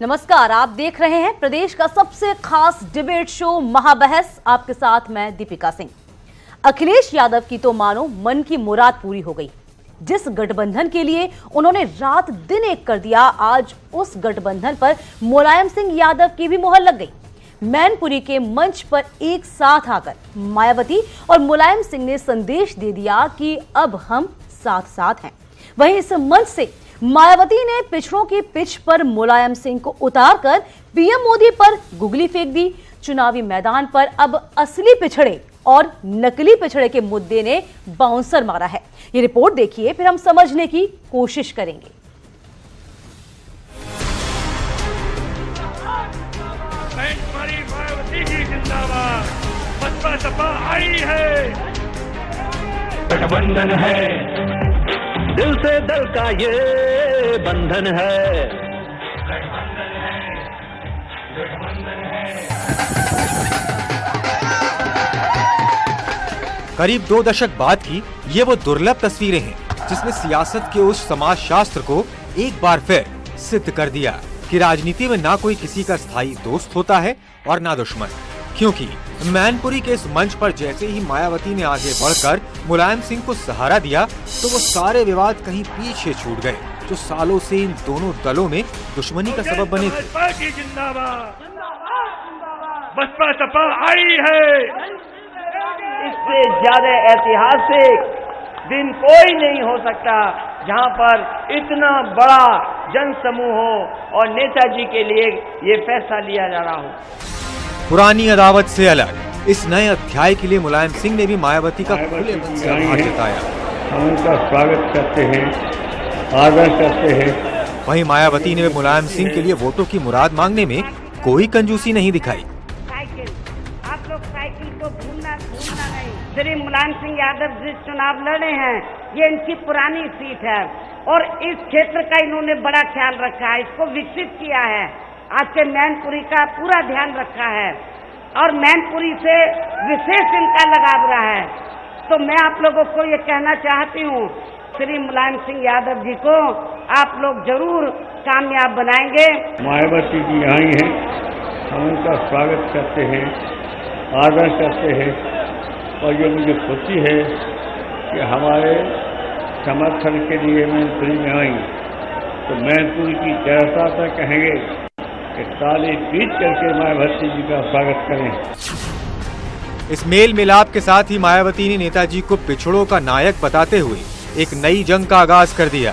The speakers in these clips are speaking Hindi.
नमस्कार, आप देख रहे हैं प्रदेश का सबसे खास डिबेट शो महाबहस। आपके साथ मैं दीपिका सिंह। अखिलेश यादव की तो मानो मन की मुराद पूरी हो गई। जिस गठबंधन के लिए उन्होंने रात दिन एक कर दिया, आज उस गठबंधन पर मुलायम सिंह यादव की भी मुहर लग गई। मैनपुरी के मंच पर एक साथ आकर मायावती और मुलायम सिंह ने संदेश दे दिया कि अब हम साथ साथ हैं। वहीं इस मंच से मायावती ने पिछड़ों की पिच पर मुलायम सिंह को उतारकर पीएम मोदी पर गुगली फेंक दी। चुनावी मैदान पर अब असली पिछड़े और नकली पिछड़े के मुद्दे ने बाउंसर मारा है। ये रिपोर्ट देखिए, फिर हम समझने की कोशिश करेंगे। मायावती जी जिंदाबाद, बसपा सपा आई है, गठबंधन है, दिल से दल का ये बंधन है, गठबंधन है, गठबंधन है। करीब 2 दशक बाद की ये वो दुर्लभ तस्वीरें हैं जिसने सियासत के उस समाजशास्त्र को एक बार फिर सिद्ध कर दिया कि राजनीति में ना कोई किसी का स्थायी दोस्त होता है और ना दुश्मन। क्योंकि मैनपुरी के इस मंच पर जैसे ही मायावती ने आगे बढ़कर मुलायम सिंह को सहारा दिया तो वो सारे विवाद कहीं पीछे छूट गए जो सालों से इन दोनों दलों में दुश्मनी का सबब बने थे। बसपा सपा आई है। इससे ज्यादा ऐतिहासिक दिन कोई नहीं हो सकता जहां पर इतना बड़ा जन समूह हो और नेताजी के लिए ये फैसला लिया जा रहा हो। पुरानी अदावत से अलग इस नए अध्याय के लिए मुलायम सिंह ने भी मायावती का खुले मन से आभार जताया। हम उनका स्वागत करते हैं, आदर करते हैं। वहीं मायावती ने मुलायम सिंह के लिए वोटों की मुराद मांगने में कोई कंजूसी नहीं दिखाई। साइकिल, आप लोग साइकिल को भूलना नहीं। श्री मुलायम सिंह यादव जिस चुनाव लड़े हैं, ये इनकी पुरानी सीट है और इस क्षेत्र का इन्होंने बड़ा ख्याल रखा है, इसको विकसित किया है। आज के मैनपुरी का पूरा ध्यान रखा है और मैनपुरी से विशेष इनका लगाव रहा है। तो मैं आप लोगों को ये कहना चाहती हूँ, श्री मुलायम सिंह यादव जी को आप लोग जरूर कामयाब बनाएंगे। मायावती जी आई हैं, हम उनका स्वागत करते हैं, आदर करते हैं और ये मुझे खुशी है कि हमारे समर्थन के लिए मैनपुरी में आई। तो मैनपुरी की जयता तक कहेंगे ताली पीट करके मायावती जी का स्वागत करें। इस मेल मिलाप के साथ ही मायावती ने नेताजी को पिछड़ों का नायक बताते हुए एक नई जंग का आगाज कर दिया।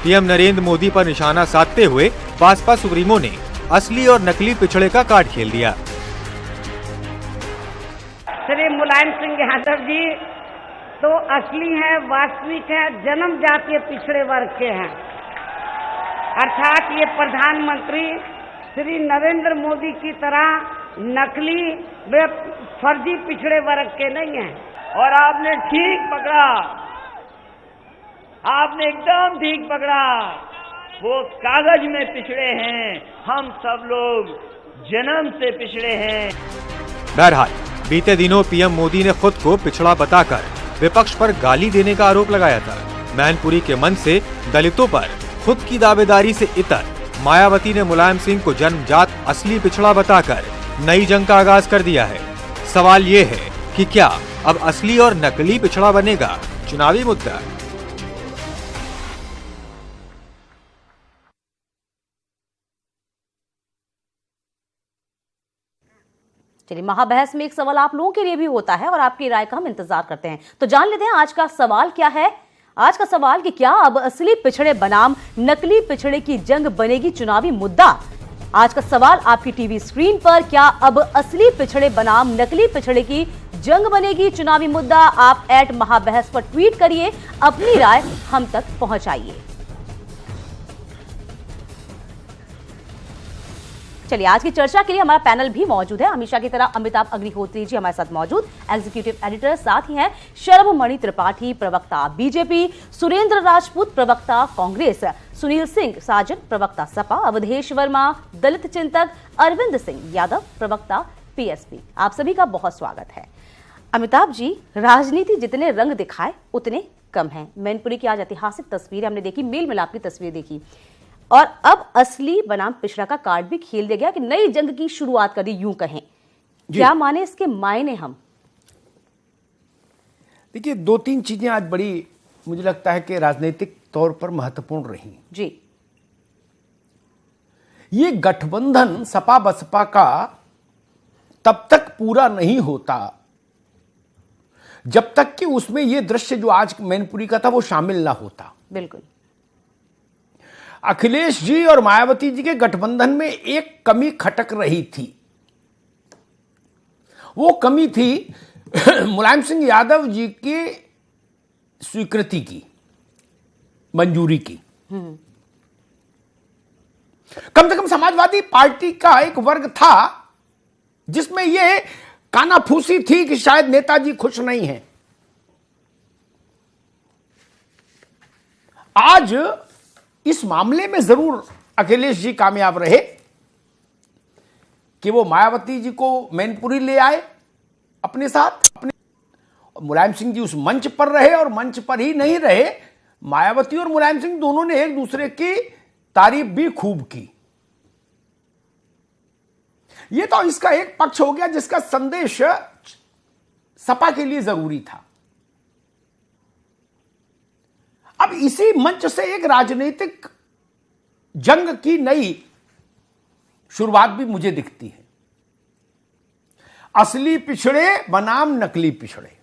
पीएम नरेंद्र मोदी पर निशाना साधते हुए भाजपा सुप्रीमो ने असली और नकली पिछड़े का कार्ड खेल दिया। श्री मुलायम सिंह यादव जी तो असली है, वास्तविक है, जन्म जातीय पिछड़े वर्ग के हैं। अर्थात ये प्रधानमंत्री श्री नरेंद्र मोदी की तरह नकली वे फर्जी पिछड़े वर्ग के नहीं हैं। और आपने ठीक पकड़ा, आपने एकदम ठीक पकड़ा। वो कागज में पिछड़े हैं, हम सब लोग जन्म से पिछड़े हैं। बहरहाल बीते दिनों पीएम मोदी ने खुद को पिछड़ा बताकर विपक्ष पर गाली देने का आरोप लगाया था। मैनपुरी के मन से दलितों पर खुद की दावेदारी से इतर मायावती ने मुलायम सिंह को जन्मजात असली पिछड़ा बताकर नई जंग का आगाज कर दिया है। सवाल ये है कि क्या अब असली और नकली पिछड़ा बनेगा चुनावी मुद्दा? चलिए, महाबहस में एक सवाल आप लोगों के लिए भी होता है और आपकी राय का हम इंतजार करते हैं। तो जान लेते हैं आज का सवाल क्या है। आज का सवाल कि क्या अब असली पिछड़े बनाम नकली पिछड़े की जंग बनेगी चुनावी मुद्दा? आज का सवाल आपकी टीवी स्क्रीन पर, क्या अब असली पिछड़े बनाम नकली पिछड़े की जंग बनेगी चुनावी मुद्दा? आप @महाबहस पर ट्वीट करिए, अपनी राय हम तक पहुंचाइए। चलिए, आज की चर्चा के लिए हमारा पैनल भी मौजूद है। हमेशा की तरह अमिताभ अग्निहोत्री जी हमारे साथ मौजूद, एग्जीक्यूटिव एडिटर, साथ ही हैं शर्ममणि त्रिपाठी, प्रवक्ता बीजेपी, सुरेंद्र राजपूत, प्रवक्ता कांग्रेस, सुनील सिंह साजन, प्रवक्ता सपा, अवधेश वर्मा, दलित चिंतक, अरविंद सिंह यादव, प्रवक्ता पीएसपी। आप सभी का बहुत स्वागत है। अमिताभ जी, राजनीति जितने रंग दिखाए उतने कम है। मैनपुरी की आज ऐतिहासिक तस्वीर हमने देखी, मेल मिलाप की तस्वीर देखी। और अब असली बनाम पिछड़ा का कार्ड भी खेल दिया गया कि नई जंग की शुरुआत कर दी, यूं कहें। क्या माने इसके मायने हम? देखिए, दो तीन चीजें आज बड़ी मुझे लगता है कि राजनीतिक तौर पर महत्वपूर्ण रही जी। ये गठबंधन सपा बसपा का तब तक पूरा नहीं होता जब तक कि उसमें ये दृश्य जो आज मैनपुरी का था वो शामिल ना होता। बिल्कुल। अखिलेश जी और मायावती जी के गठबंधन में एक कमी खटक रही थी। वो कमी थी मुलायम सिंह यादव जी की स्वीकृति की, मंजूरी की। कम से कम समाजवादी पार्टी का एक वर्ग था जिसमें यह कानाफूसी थी कि शायद नेताजी खुश नहीं हैं। आज इस मामले में जरूर अखिलेश जी कामयाब रहे कि वो मायावती जी को मैनपुरी ले आए अपने साथ। मुलायम सिंह जी उस मंच पर रहे, और मंच पर ही नहीं रहे, मायावती और मुलायम सिंह दोनों ने एक दूसरे की तारीफ भी खूब की। यह तो इसका एक पक्ष हो गया जिसका संदेश सपा के लिए जरूरी था। अब इसी मंच से एक राजनीतिक जंग की नई शुरुआत भी मुझे दिखती है। असली पिछड़े बनाम नकली पिछड़े।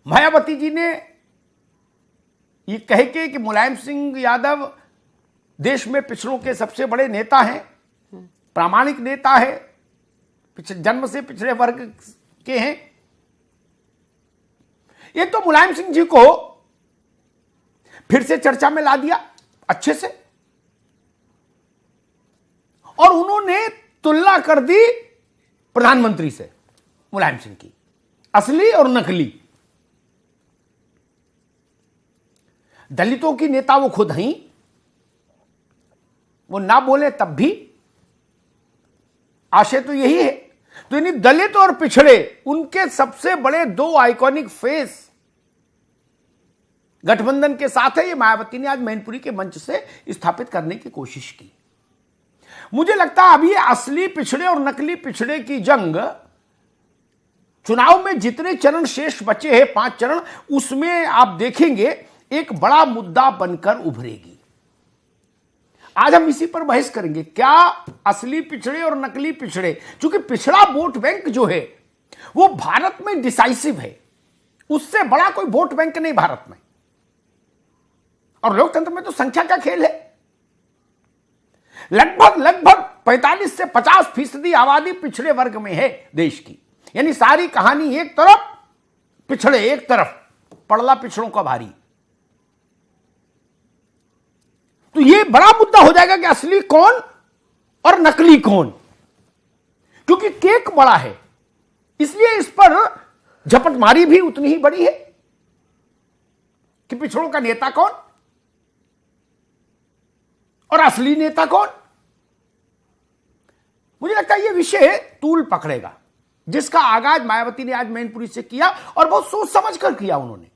मायावती जी ने ये कह के कि मुलायम सिंह यादव देश में पिछड़ों के सबसे बड़े नेता हैं, प्रामाणिक नेता है, जन्म से पिछड़े वर्ग के हैं, ये तो मुलायम सिंह जी को फिर से चर्चा में ला दिया अच्छे से, और उन्होंने तुलना कर दी प्रधानमंत्री से मुलायम सिंह की, असली और नकली। दलितों की नेता वो खुद हैं, वो ना बोले तब भी आशय तो यही है। तो यानी दलित और पिछड़े, उनके सबसे बड़े दो आइकॉनिक फेस गठबंधन के साथ है। ये मायावती ने आज मैनपुरी के मंच से स्थापित करने की कोशिश की। मुझे लगता है अभी असली पिछड़े और नकली पिछड़े की जंग चुनाव में जितने चरण शेष बचे हैं, 5 चरण, उसमें आप देखेंगे एक बड़ा मुद्दा बनकर उभरेगी। आज हम इसी पर बहस करेंगे, क्या असली पिछड़े और नकली पिछड़े, क्योंकि पिछड़ा वोट बैंक जो है वो भारत में डिसाइसिव है, उससे बड़ा कोई वोट बैंक नहीं भारत में। और लोकतंत्र में तो संख्या का खेल है। लगभग 45 से 50% आबादी पिछड़े वर्ग में है देश की। यानी सारी कहानी एक तरफ, पिछड़े एक तरफ, पड़ला पिछड़ों का भारी। तो यह बड़ा मुद्दा हो जाएगा कि असली कौन और नकली कौन, क्योंकि केक बड़ा है, इसलिए इस पर झपटमारी भी उतनी ही बड़ी है कि पिछड़ों का नेता कौन और असली नेता कौन। मुझे लगता है यह विषय तूल पकड़ेगा, जिसका आगाज मायावती ने आज मैनपुरी से किया, और बहुत सोच समझ कर किया उन्होंने,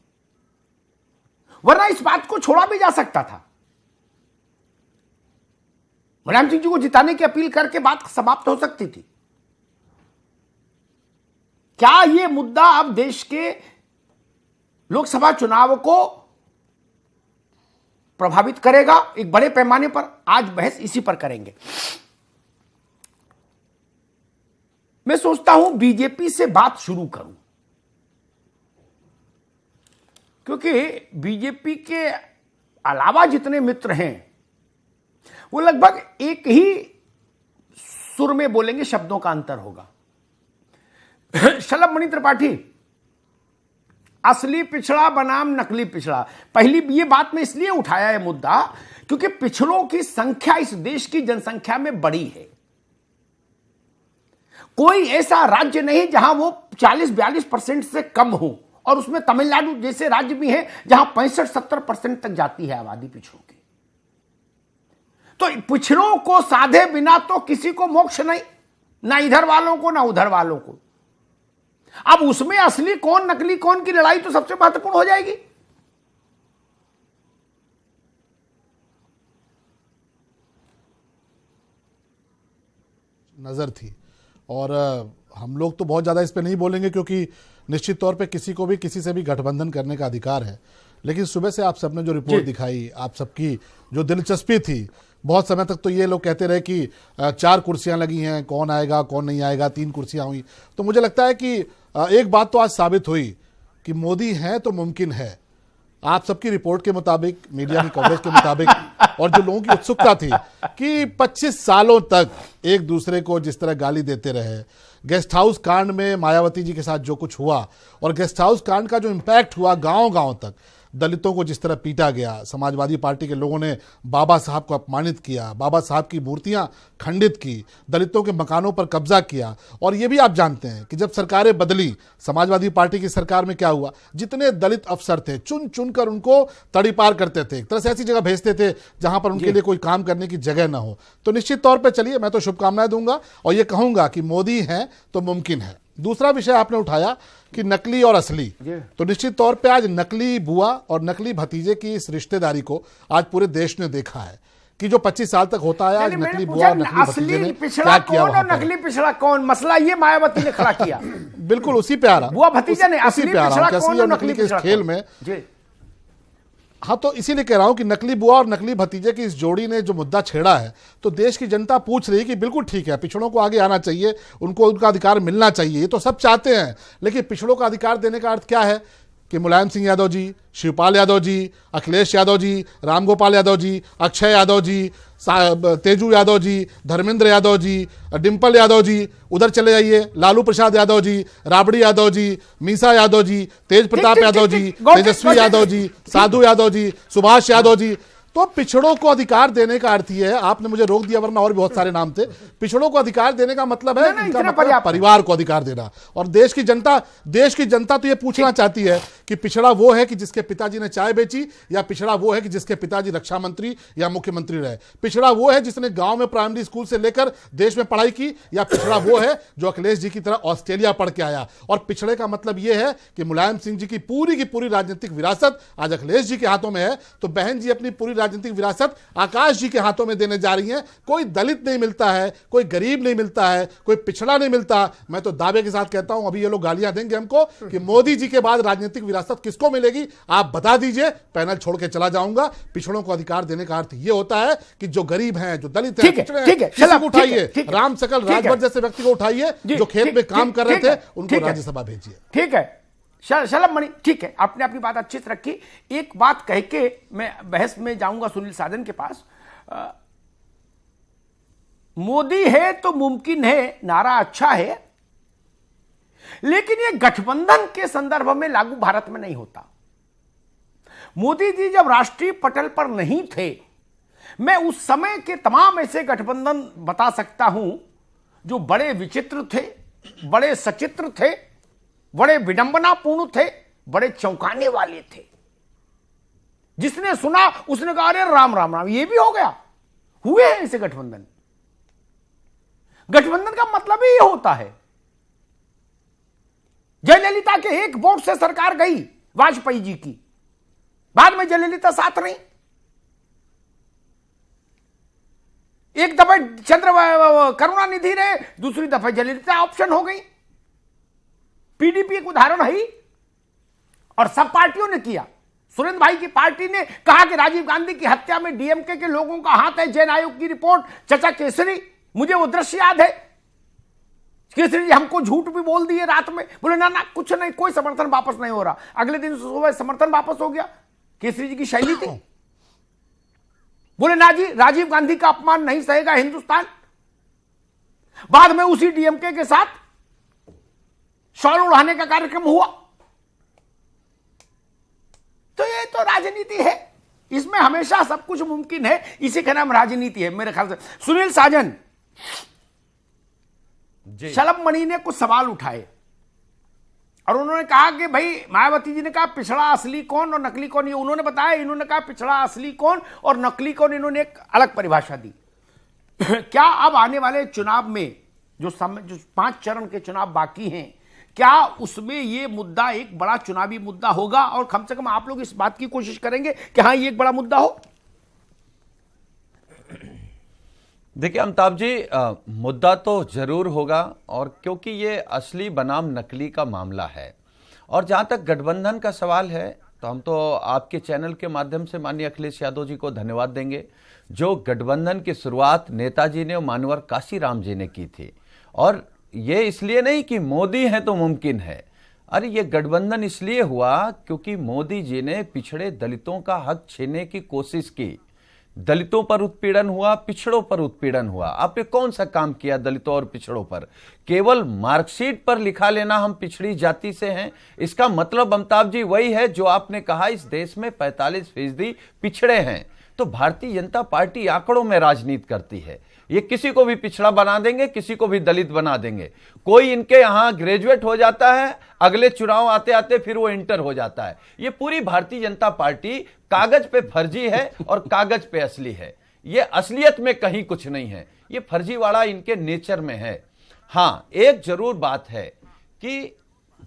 वरना इस बात को छोड़ा भी जा सकता था। मुलायम सिंह जी को जिताने की अपील करके बात समाप्त हो सकती थी। क्या यह मुद्दा अब देश के लोकसभा चुनाव को प्रभावित करेगा एक बड़े पैमाने पर? आज बहस इसी पर करेंगे। मैं सोचता हूं बीजेपी से बात शुरू करूं, क्योंकि बीजेपी के अलावा जितने मित्र हैं वो लगभग एक ही सुर में बोलेंगे, शब्दों का अंतर होगा। शलभ मणि त्रिपाठी, असली पिछड़ा बनाम नकली पिछड़ा। पहली ये बात में इसलिए उठाया है मुद्दा क्योंकि पिछड़ों की संख्या इस देश की जनसंख्या में बड़ी है। कोई ऐसा राज्य नहीं जहां वो 40-42% से कम हो, और उसमें तमिलनाडु जैसे राज्य भी है जहां 65-70% तक जाती है आबादी पिछड़ों की। तो पिछड़ों को साधे बिना तो किसी को मोक्ष नहीं, ना इधर वालों को ना उधर वालों को। अब उसमें असली कौन नकली कौन की लड़ाई तो सबसे महत्वपूर्ण हो जाएगी। नज़र थी। और हम लोग तो बहुत ज़्यादा इस पे नहीं बोलेंगे क्योंकि निश्चित तौर पे किसी को भी किसी से भी गठबंधन करने का अधिकार है, लेकिन सुबह से आप सबने जो रिपोर्ट दिखाई, आप सबकी जो दिलचस्पी थी, बहुत समय तक तो ये लोग कहते रहे कि 4 कुर्सियां लगी हैं, कौन आएगा कौन नहीं आएगा, 3 कुर्सियां हुई। तो मुझे लगता है कि एक बात तो आज साबित हुई कि मोदी हैं तो मुमकिन है। आप सबकी रिपोर्ट के मुताबिक, मीडिया की कवरेज के मुताबिक, और जो लोगों की उत्सुकता थी कि 25 सालों तक एक दूसरे को जिस तरह गाली देते रहे, गेस्ट हाउस कांड में मायावती जी के साथ जो कुछ हुआ और गेस्ट हाउस कांड का जो इम्पैक्ट हुआ गांव-गांव तक, दलितों को जिस तरह पीटा गया, समाजवादी पार्टी के लोगों ने बाबा साहब को अपमानित किया, बाबा साहब की मूर्तियां खंडित की, दलितों के मकानों पर कब्जा किया। और ये भी आप जानते हैं कि जब सरकारें बदली, समाजवादी पार्टी की सरकार में क्या हुआ, जितने दलित अफसर थे चुन चुन कर उनको तड़ी पार करते थे, एक तरह से ऐसी जगह भेजते थे जहां पर उनके लिए कोई काम करने की जगह ना हो। तो निश्चित तौर पर चलिए, मैं तो शुभकामनाएं दूंगा और ये कहूंगा कि मोदी हैं तो मुमकिन है। दूसरा विषय आपने उठाया कि नकली और असली, तो निश्चित तौर पे आज नकली बुआ और नकली भतीजे की इस रिश्तेदारी को आज पूरे देश ने देखा है कि जो 25 साल तक होता है, आज नकली बुआ और नकली भतीजे ने क्या किया वहां पर। नकली पिछड़ा कौन, मसला ये मायावती ने खड़ा किया। बिल्कुल उसी पे आ रहा, बुआ भतीजा ने उसी पे आ रहा हूं, असली और नकली के इस खेल में। हाँ, तो इसीलिए कह रहा हूं कि नकली बुआ और नकली भतीजे की इस जोड़ी ने जो मुद्दा छेड़ा है, तो देश की जनता पूछ रही है कि बिल्कुल ठीक है, पिछड़ों को आगे आना चाहिए, उनको उनका अधिकार मिलना चाहिए, ये तो सब चाहते हैं, लेकिन पिछड़ों का अधिकार देने का अर्थ क्या है कि मुलायम सिंह यादव जी, शिवपाल यादव जी, अखिलेश यादव जी, रामगोपाल यादव जी, अक्षय यादव जी, तेजू यादव जी, धर्मेंद्र यादव जी, डिम्पल यादव जी, उधर चले जाइए, लालू प्रसाद यादव जी, राबड़ी यादव जी, मीसा यादव जी, तेज प्रताप यादव जी, तेजस्वी यादव जी, साधु यादव जी, सुभाष यादव जी। तो पिछड़ों को अधिकार देने का अर्थ यह है, आपने मुझे रोक दिया वरना और भी बहुत सारे नाम थे, पिछड़ों को अधिकार देने का मतलब है इनका मतलब परिवार को अधिकार देना। और देश की जनता तो ये पूछना चाहती है कि पिछड़ा वो है कि जिसके पिताजी ने चाय बेची, या पिछड़ा वो है कि जिसके पिताजी रक्षा मंत्री या मुख्यमंत्री रहे, पिछड़ा वो है जिसने गांव में प्राइमरी स्कूल से लेकर देश में पढ़ाई की, या पिछड़ा वो है जो अखिलेश जी की तरह ऑस्ट्रेलिया पढ़ के आया। और पिछड़े का मतलब यह है कि मुलायम सिंह जी की पूरी राजनीतिक विरासत आज अखिलेश जी के हाथों में है, तो बहन जी अपनी पूरी राजनीतिक विरासत आकाश जी के हाथों में देने जा रही हैं। कोई दलित नहीं मिलता है, कोई गरीब नहीं मिलता है, कोई पिछड़ा नहीं मिलता। मैं तो दावे के साथ कहता हूं, अभी ये लोग गालियां देंगे हमको कि मोदी जी के बाद राजनीतिक विरासत किसको मिलेगी, आप बता दीजिए, पैनल छोड़ के चला जाऊंगा। पिछड़ों को अधिकार देने का अर्थ यह होता है कि जो गरीब हैं, जो दलित हैं, पिछड़े हैं, किसी को उठाइए, राम सकल राजभर जैसे व्यक्ति को उठाइए, जो खेत में काम कर रहे थे उनको राज्यसभा भेजिए। ठीक है शलभ मणि, ठीक है, आपने अपनी बात अच्छी से रखी। एक बात कह के मैं बहस में जाऊंगा सुनील साजन के पास। मोदी है तो मुमकिन है, नारा अच्छा है, लेकिन यह गठबंधन के संदर्भ में लागू भारत में नहीं होता। मोदी जी जब राष्ट्रीय पटल पर नहीं थे, मैं उस समय के तमाम ऐसे गठबंधन बता सकता हूं जो बड़े विचित्र थे, बड़े सचित्र थे, बड़े विडंबनापूर्ण थे, बड़े चौंकाने वाले थे। जिसने सुना उसने कहा अरे राम राम राम, ये भी हो गया। हुए हैं ऐसे गठबंधन। गठबंधन का मतलब ही होता है, जयललिता के एक वोट से सरकार गई वाजपेयी जी की, बाद में जयललिता साथ रही। एक दफे करुणानिधि रहे, दूसरी दफे जयललिता ऑप्शन हो गई। पीडीपी एक उदाहरण है, और सब पार्टियों ने किया। सुरेंद्र भाई की पार्टी ने कहा कि राजीव गांधी की हत्या में डीएमके के लोगों का हाथ है, जैन आयोग की रिपोर्ट, चचा केसरी, मुझे वो दृश्य याद है। केसरी जी हमको झूठ भी बोल दिए रात में, बोले ना ना कुछ नहीं, कोई समर्थन वापस नहीं हो रहा। अगले दिन सुबह समर्थन वापस हो गया। केसरी जी की शैली थी, बोले ना जी राजीव गांधी का अपमान नहीं सहेगा हिंदुस्तान। बाद में उसी डीएमके के साथ शॉल उड़ाने का कार्यक्रम हुआ। तो ये तो राजनीति है, इसमें हमेशा सब कुछ मुमकिन है, इसी का नाम राजनीति है मेरे ख्याल से। सुनील साजन, शलभ मणि ने कुछ सवाल उठाए और उन्होंने कहा कि भाई मायावती जी ने कहा पिछड़ा असली कौन और नकली कौन, ये उन्होंने बताया। इन्होंने कहा पिछड़ा असली कौन और नकली कौन, इन्होंने एक अलग परिभाषा दी। क्या अब आने वाले चुनाव में जो 5 चरण के चुनाव बाकी हैं, क्या उसमें यह मुद्दा एक बड़ा चुनावी मुद्दा होगा? और कम से कम आप लोग इस बात की कोशिश करेंगे कि हां ये एक बड़ा मुद्दा हो। देखिए अमिताभ जी, मुद्दा तो जरूर होगा, और क्योंकि ये असली बनाम नकली का मामला है। और जहां तक गठबंधन का सवाल है, तो हम तो आपके चैनल के माध्यम से माननीय अखिलेश यादव जी को धन्यवाद देंगे। जो गठबंधन की शुरुआत नेताजी ने और मानवर काशीराम जी ने की थी, और ये इसलिए नहीं कि मोदी है तो मुमकिन है। अरे ये गठबंधन इसलिए हुआ क्योंकि मोदी जी ने पिछड़े दलितों का हक छीनने की कोशिश की। दलितों पर उत्पीड़न हुआ, पिछड़ों पर उत्पीड़न हुआ। आपने कौन सा काम किया दलितों और पिछड़ों पर? केवल मार्कशीट पर लिखा लेना हम पिछड़ी जाति से हैं, इसका मतलब अमिताभ जी वही है जो आपने कहा, इस देश में 45% पिछड़े हैं। तो भारतीय जनता पार्टी आंकड़ों में राजनीति करती है। ये किसी को भी पिछड़ा बना देंगे, किसी को भी दलित बना देंगे। कोई इनके यहां ग्रेजुएट हो जाता है, अगले चुनाव आते आते फिर वो इंटर हो जाता है। ये पूरी भारतीय जनता पार्टी कागज पे फर्जी है और कागज पे असली है। ये असलियत में कहीं कुछ नहीं है, ये फर्जीवाड़ा इनके नेचर में है। हां, एक जरूर बात है कि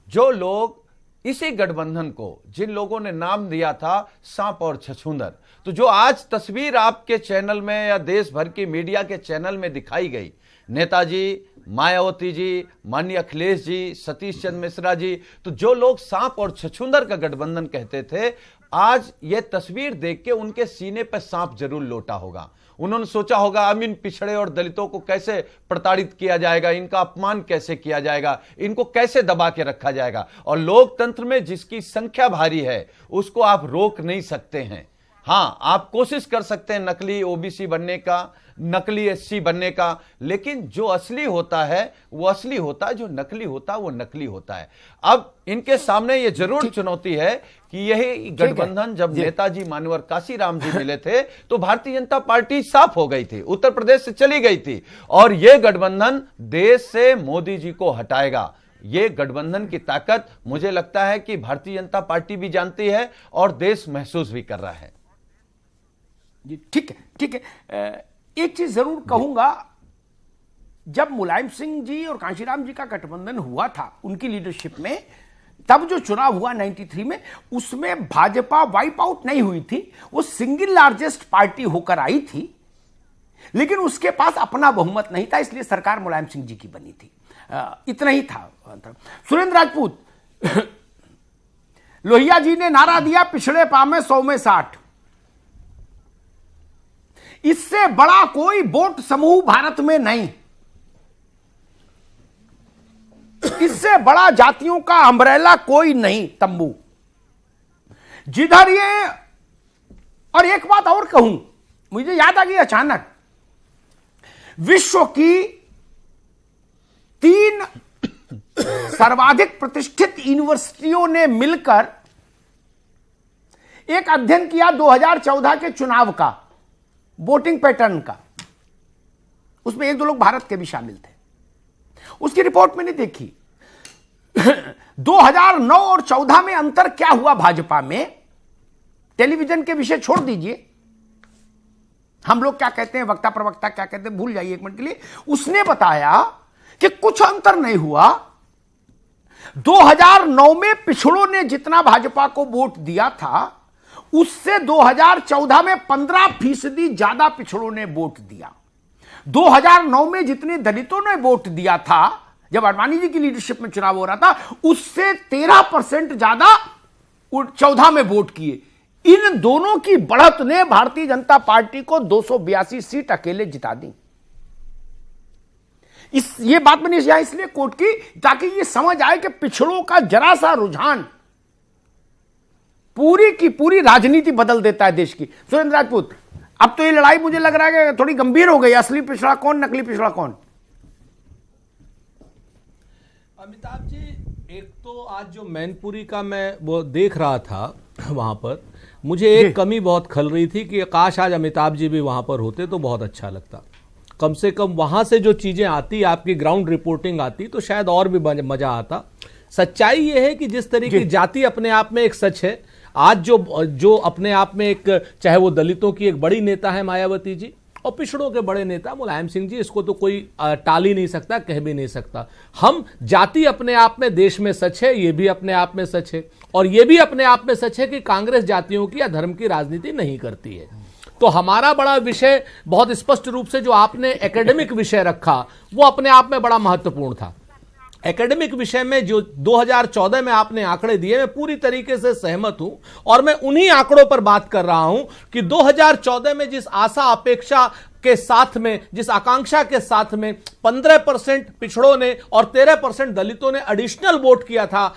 जो लोग इसी गठबंधन को, जिन लोगों ने नाम दिया था सांप और छछूंदर, तो जो आज तस्वीर आपके चैनल में या देश भर की मीडिया के चैनल में दिखाई गई, नेताजी, मायावती जी, माननीय अखिलेश जी, सतीश चंद्र मिश्रा जी, तो जो लोग सांप और छछूंदर का गठबंधन कहते थे, आज ये तस्वीर देख के उनके सीने पर सांप जरूर लोटा होगा। उन्होंने सोचा होगा अब इन पिछड़े और दलितों को कैसे प्रताड़ित किया जाएगा, इनका अपमान कैसे किया जाएगा, इनको कैसे दबा के रखा जाएगा। और लोकतंत्र में जिसकी संख्या भारी है उसको आप रोक नहीं सकते हैं। हां, आप कोशिश कर सकते हैं नकली ओबीसी बनने का, नकली एससी बनने का, लेकिन जो असली होता है वो असली होता है, जो नकली होता है वो नकली होता है। अब इनके सामने ये जरूर चुनौती है कि यही गठबंधन जब नेताजी मानवर काशीराम जी मिले थे तो भारतीय जनता पार्टी साफ हो गई थी, उत्तर प्रदेश से चली गई थी, और यह गठबंधन देश से मोदी जी को हटाएगा। ये गठबंधन की ताकत मुझे लगता है कि भारतीय जनता पार्टी भी जानती है और देश महसूस भी कर रहा है। ठीक है, ठीक है। एक चीज जरूर कहूंगा, जब मुलायम सिंह जी और कांशीराम जी का गठबंधन हुआ था उनकी लीडरशिप में, तब जो चुनाव हुआ 93 में, उसमें भाजपा वाइप आउट नहीं हुई थी, वो सिंगल लार्जेस्ट पार्टी होकर आई थी, लेकिन उसके पास अपना बहुमत नहीं था, इसलिए सरकार मुलायम सिंह जी की बनी थी। इतना ही था। सुरेंद्र राजपूत, लोहिया जी ने नारा दिया पिछड़े पामे 100 में 60। इससे बड़ा कोई वोट समूह भारत में नहीं, इससे बड़ा जातियों का अम्ब्रेला कोई नहीं, तंबू जिधर ये। और एक बात और कहूं, मुझे याद आ गई अचानक, विश्व की 3 सर्वाधिक प्रतिष्ठित यूनिवर्सिटियों ने मिलकर एक अध्ययन किया 2014 के चुनाव का, वोटिंग पैटर्न का। उसमें 1-2 लोग भारत के भी शामिल थे। उसकी रिपोर्ट मैंने देखी। 2009 और 14 में अंतर क्या हुआ भाजपा में, टेलीविजन के विषय छोड़ दीजिए, हम लोग क्या कहते हैं, वक्ता प्रवक्ता क्या कहते हैं, भूल जाइए एक मिनट के लिए। उसने बताया कि कुछ अंतर नहीं हुआ। 2009 में पिछड़ों ने जितना भाजपा को वोट दिया था, उससे 2014 में 15% ज्यादा पिछड़ों ने वोट दिया। 2009 में जितने दलितों ने वोट दिया था जब आडवाणी जी की लीडरशिप में चुनाव हो रहा था, उससे 13% ज्यादा 14 में वोट किए। इन दोनों की बढ़त ने भारतीय जनता पार्टी को 282 सीट अकेले जिता दी। ये बात मैंने यहां इसलिए कोट की ताकि ये समझ आए कि पिछड़ों का जरा सा रुझान पूरी की पूरी राजनीति बदल देता है देश की। सुरेंद्र राजपूत, अब तो ये लड़ाई मुझे लग रहा है कि थोड़ी गंभीर हो गई। असली पिछड़ा कौन, नकली पिछड़ा कौन? अमिताभ जी, एक तो आज जो मैनपुरी का मैं वो देख रहा था, वहां पर मुझे एक कमी बहुत खल रही थी कि काश आज अमिताभ जी भी वहां पर होते तो बहुत अच्छा लगता। कम से कम वहां से जो चीजें आती, आपकी ग्राउंड रिपोर्टिंग आती, तो शायद और भी मजा आता। सच्चाई यह है कि जिस तरीके की जाति अपने आप में एक सच है, आज जो अपने आप में एक, चाहे वो दलितों की एक बड़ी नेता है मायावती जी और पिछड़ों के बड़े नेता मुलायम सिंह जी, इसको तो कोई टाल ही नहीं सकता, कह भी नहीं सकता। हम जाति अपने आप में देश में सच है, ये भी अपने आप में सच है, और ये भी अपने आप में सच है कि कांग्रेस जातियों की या धर्म की राजनीति नहीं करती है। तो हमारा बड़ा विषय बहुत स्पष्ट रूप से जो आपने एकेडमिक विषय रखा वो अपने आप में बड़ा महत्वपूर्ण था। एकेडमिक विषय में जो 2014 में आपने आंकड़े दिए, मैं पूरी तरीके से सहमत हूं और मैं उन्हीं आंकड़ों पर बात कर रहा हूं कि 2014 में जिस आशा अपेक्षा के साथ में, जिस आकांक्षा के साथ में 15% पिछड़ों ने और 13% दलितों ने एडिशनल वोट किया था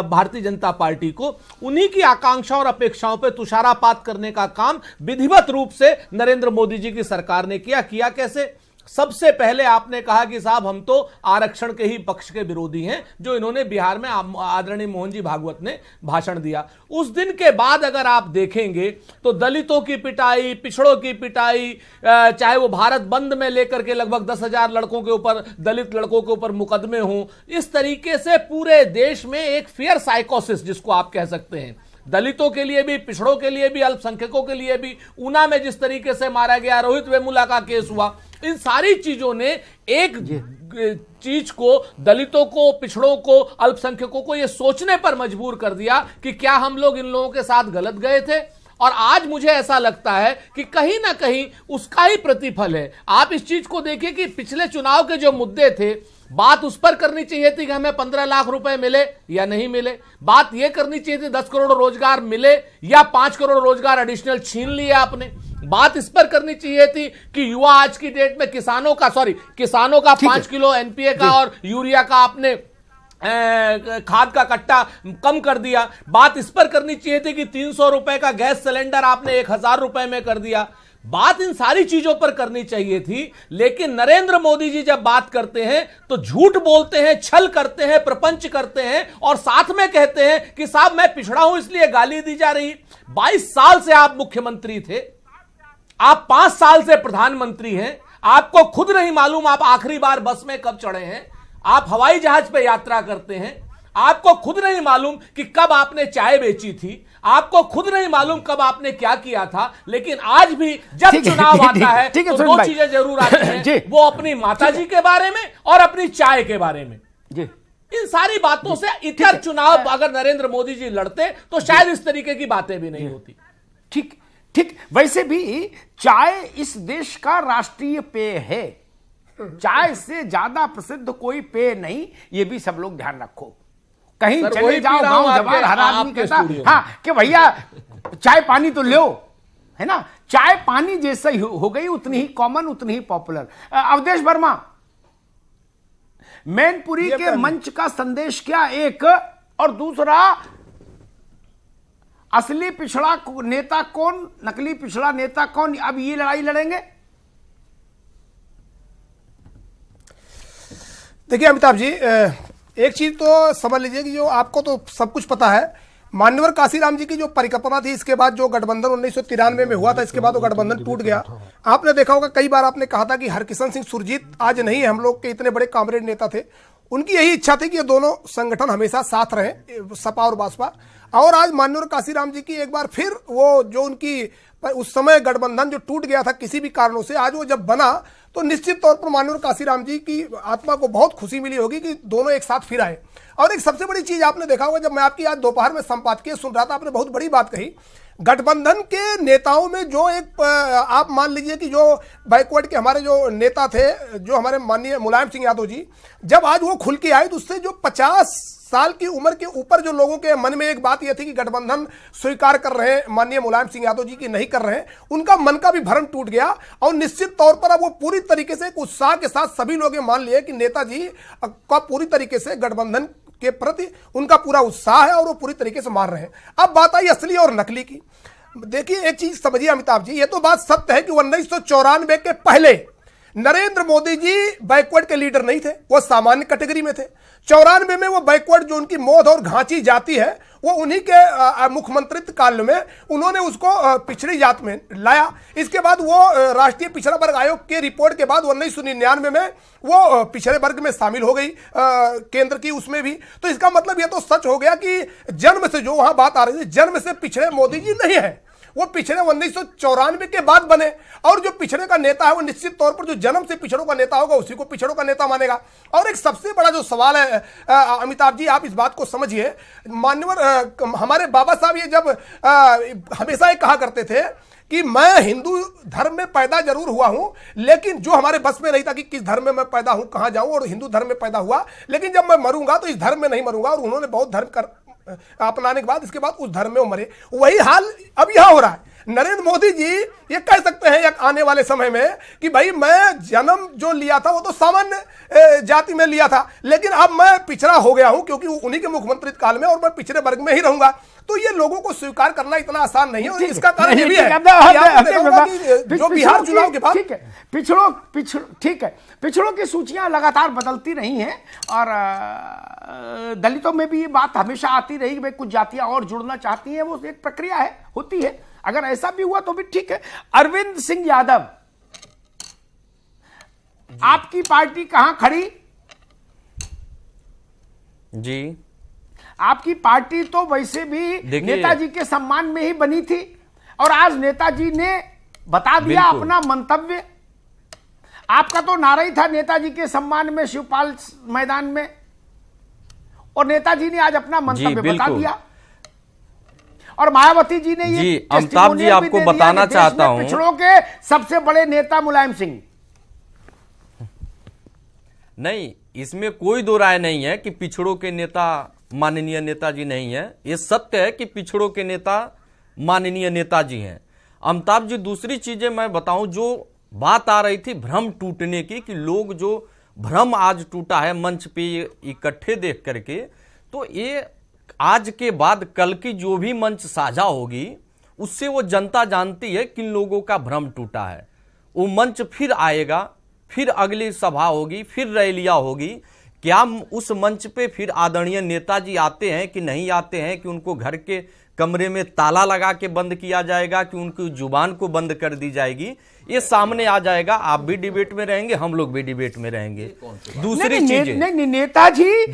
भारतीय जनता पार्टी को, उन्हीं की आकांक्षा और अपेक्षाओं पर तुषारापात करने का काम विधिवत रूप से नरेंद्र मोदी जी की सरकार ने किया। कैसे? सबसे पहले आपने कहा कि साहब हम तो आरक्षण के ही पक्ष के विरोधी हैं, जो इन्होंने बिहार में आदरणीय मोहन जी भागवत ने भाषण दिया। उस दिन के बाद अगर आप देखेंगे तो दलितों की पिटाई, पिछड़ों की पिटाई, चाहे वो भारत बंद में लेकर के लगभग 10,000 लड़कों के ऊपर, दलित लड़कों के ऊपर मुकदमे हों, इस तरीके से पूरे देश में एक फियर साइकोसिस जिसको आप कह सकते हैं, दलितों के लिए भी, पिछड़ों के लिए भी, अल्पसंख्यकों के लिए भी, ऊना में जिस तरीके से मारा गया, रोहित वेमुला का केस हुआ, इन सारी चीजों ने एक चीज को, दलितों को, पिछड़ों को, अल्पसंख्यकों को यह सोचने पर मजबूर कर दिया कि क्या हम लोग इन लोगों के साथ गलत गए थे। और आज मुझे ऐसा लगता है कि कहीं ना कहीं उसका ही प्रतिफल है। आप इस चीज को देखिए कि पिछले चुनाव के जो मुद्दे थे, बात उस पर करनी चाहिए थी कि हमें 15 लाख रुपए मिले या नहीं मिले, बात यह करनी चाहिए थी 10 करोड़ रोजगार मिले या 5 करोड़ रोजगार एडिशनल छीन लिए आपने, बात इस पर करनी चाहिए थी कि युवा आज की डेट में किसानों का 5 किलो एनपीए का और यूरिया का आपने खाद का कट्टा कम कर दिया, बात इस पर करनी चाहिए थी कि 300 रुपए का गैस सिलेंडर आपने 1000 रुपए में कर दिया, बात इन सारी चीजों पर करनी चाहिए थी। लेकिन नरेंद्र मोदी जी जब बात करते हैं तो झूठ बोलते हैं, छल करते हैं, प्रपंच करते हैं और साथ में कहते हैं कि साहब मैं पिछड़ा हूं इसलिए गाली दी जा रही। 22 साल से आप मुख्यमंत्री थे, आप 5 साल से प्रधानमंत्री हैं, आपको खुद नहीं मालूम आप आखिरी बार बस में कब चढ़े हैं, आप हवाई जहाज पे यात्रा करते हैं, आपको खुद नहीं मालूम कि कब आपने चाय बेची थी, आपको खुद नहीं मालूम कब आपने क्या किया था। लेकिन आज भी जब चुनाव आता है तो दो चीजें जरूर आती हैं, वो अपनी माताजी के बारे में और अपनी चाय के बारे में। इन सारी बातों से इतर चुनाव अगर नरेंद्र मोदी जी लड़ते तो शायद इस तरीके की बातें भी नहीं होती। ठीक। वैसे भी चाय इस देश का राष्ट्रीय पेय है, चाय से ज्यादा प्रसिद्ध कोई पेय नहीं, ये भी सब लोग ध्यान रखो। कहीं चले जाओ गांव जवान, हर आदमी कहता हाँ कि भैया चाय पानी तो लो, है ना। चाय पानी जैसा ही हो गई, उतनी ही कॉमन, उतनी ही पॉपुलर। अवधेश वर्मा, मैनपुरी के मंच का संदेश क्या, एक, और दूसरा असली पिछड़ा नेता कौन, नकली पिछड़ा नेता कौन, अब ये लड़ाई लड़ेंगे। देखिए अमिताभ जी, एक चीज तो समझ लीजिए कि जो आपको तो सब कुछ पता है, मान्यवर काशीराम जी की जो परिकल्पना थी, इसके बाद जो गठबंधन 1993 में हुआ था, इसके बाद वो गठबंधन टूट गया। आपने देखा होगा कई बार आपने कहा था कि हरकिशन सिंह सुरजीत आज नहीं है, हम लोग के इतने बड़े कामरेड नेता थे, उनकी यही इच्छा थी कि ये दोनों संगठन हमेशा साथ रहे, सपा और बसपा। और आज मान्यवर काशीराम जी की एक बार फिर वो जो उनकी उस समय गठबंधन जो टूट गया था किसी भी कारणों से, आज वो जब बना तो निश्चित तौर पर मान्यवर काशीराम जी की आत्मा को बहुत खुशी मिली होगी कि दोनों एक साथ फिर आए। और एक सबसे बड़ी चीज आपने देखा होगा, जब मैं आपकी आज दोपहर में संपादकीय सुन रहा था, आपने बहुत बड़ी बात कही, गठबंधन के नेताओं में जो एक आप मान लीजिए कि जो बैकवर्ड के हमारे जो नेता थे, जो हमारे माननीय मुलायम सिंह यादव जी, जब आज वो खुल के आए तो उससे जो 50 साल की उम्र के ऊपर जो लोगों के मन में एक बात यह थी कि गठबंधन स्वीकार कर रहे हैं माननीय मुलायम सिंह यादव जी की नहीं कर रहे हैं, उनका मन का भी भ्रम टूट गया। और निश्चित तौर पर अब वो पूरी तरीके से एक उत्साह के साथ सभी लोग ये मान लिए कि नेताजी का पूरी तरीके से गठबंधन के प्रति उनका पूरा उत्साह है और वो पूरी तरीके से मान रहे हैं। अब बात आई असली और नकली की। देखिए एक चीज समझिए अमिताभ जी, ये तो बात सत्य है कि 1994 के पहले नरेंद्र मोदी जी बैकवर्ड के लीडर नहीं थे, वो सामान्य कैटेगरी में थे। 94 में वो बैकवर्ड जो उनकी मोद और घांची जाति है, वो उन्हीं के मुख्यमंत्रित्व काल में उन्होंने उसको पिछड़ी जात में लाया। इसके बाद वो राष्ट्रीय पिछड़ा वर्ग आयोग के रिपोर्ट के बाद 1999 में वो पिछड़े वर्ग में शामिल हो गई केंद्र की उसमें भी। तो इसका मतलब ये तो सच हो गया कि जन्म से जो वहां बात आ रही थी, जन्म से पिछड़े मोदी जी नहीं है, वो पिछड़े 1994 के बाद बने। और जो पिछड़े का नेता है वो निश्चित तौर पर जो जन्म से पिछड़ों का नेता होगा उसी को पिछड़ों का नेता मानेगा। और एक सबसे बड़ा जो सवाल है अमिताभ जी, आप इस बात को समझिए, मान्यवर हमारे बाबा साहब ये जब हमेशा ये कहा करते थे कि मैं हिंदू धर्म में पैदा जरूर हुआ हूं, लेकिन जो हमारे बस में नहीं था कि किस धर्म में मैं पैदा हूं, कहां जाऊं, और हिंदू धर्म में पैदा हुआ, लेकिन जब मैं मरूंगा तो इस धर्म में नहीं मरूंगा। और उन्होंने बौद्ध धर्म अपनाने के बाद इसके बाद उस धर्म में वो मरे। वही हाल अब यहां हो रहा है। नरेंद्र मोदी जी ये कह सकते हैं एक आने वाले समय में कि भाई मैं जन्म जो लिया था वो तो सामान्य जाति में लिया था, लेकिन अब मैं पिछड़ा हो गया हूं क्योंकि उन्हीं के मुख्यमंत्री काल में, और मैं पिछड़े वर्ग में ही रहूंगा। तो ये लोगों को स्वीकार करना इतना आसान नहीं है। और इसका कारण ये भी है कि जो बिहार चुनाव के बाद ठीक है, ठीक है, पिछड़ों की सूचियां लगातार बदलती रही हैं, और दलितों में भी ये बात हमेशा आती रही कि भाई कुछ जातियां और जुड़ना चाहती हैं, वो एक प्रक्रिया है, होती है। अगर ऐसा भी हुआ तो भी ठीक है। अरविंद सिंह यादव, आपकी पार्टी कहां खड़ी? जी, आपकी पार्टी तो वैसे भी नेताजी के सम्मान में ही बनी थी, और आज नेताजी ने बता दिया अपना मंतव्य। आपका तो नारा ही था नेताजी के सम्मान में शिवपाल मैदान में, और नेताजी ने आज अपना मंतव्य बता दिया। और मायावती जी ने ये अमिताभ जी आपको बताना चाहता हूं, पिछड़ों के सबसे बड़े नेता मुलायम सिंह। नहीं, इसमें कोई दो राय नहीं है कि पिछड़ों के नेता माननीय नेताजी नहीं है। ये सत्य है कि पिछड़ों के नेता माननीय नेताजी हैं। अमिताभ जी, दूसरी चीजें मैं बताऊं, जो बात आ रही थी भ्रम टूटने की, कि लोग जो भ्रम आज टूटा है मंच पे इकट्ठे देख करके, तो ये आज के बाद कल की जो भी मंच साझा होगी उससे वो जनता जानती है किन लोगों का भ्रम टूटा है। वो मंच फिर आएगा, फिर अगली सभा होगी, फिर रैलियां होगी। क्या उस मंच पे फिर आदरणीय नेताजी आते हैं कि नहीं आते हैं, कि उनको घर के कमरे में ताला लगा के बंद किया जाएगा, कि उनकी जुबान को बंद कर दी जाएगी, ये सामने आ जाएगा। आप भी डिबेट में रहेंगे, हम लोग भी डिबेट में रहेंगे। दूसरी चीज, नेताजी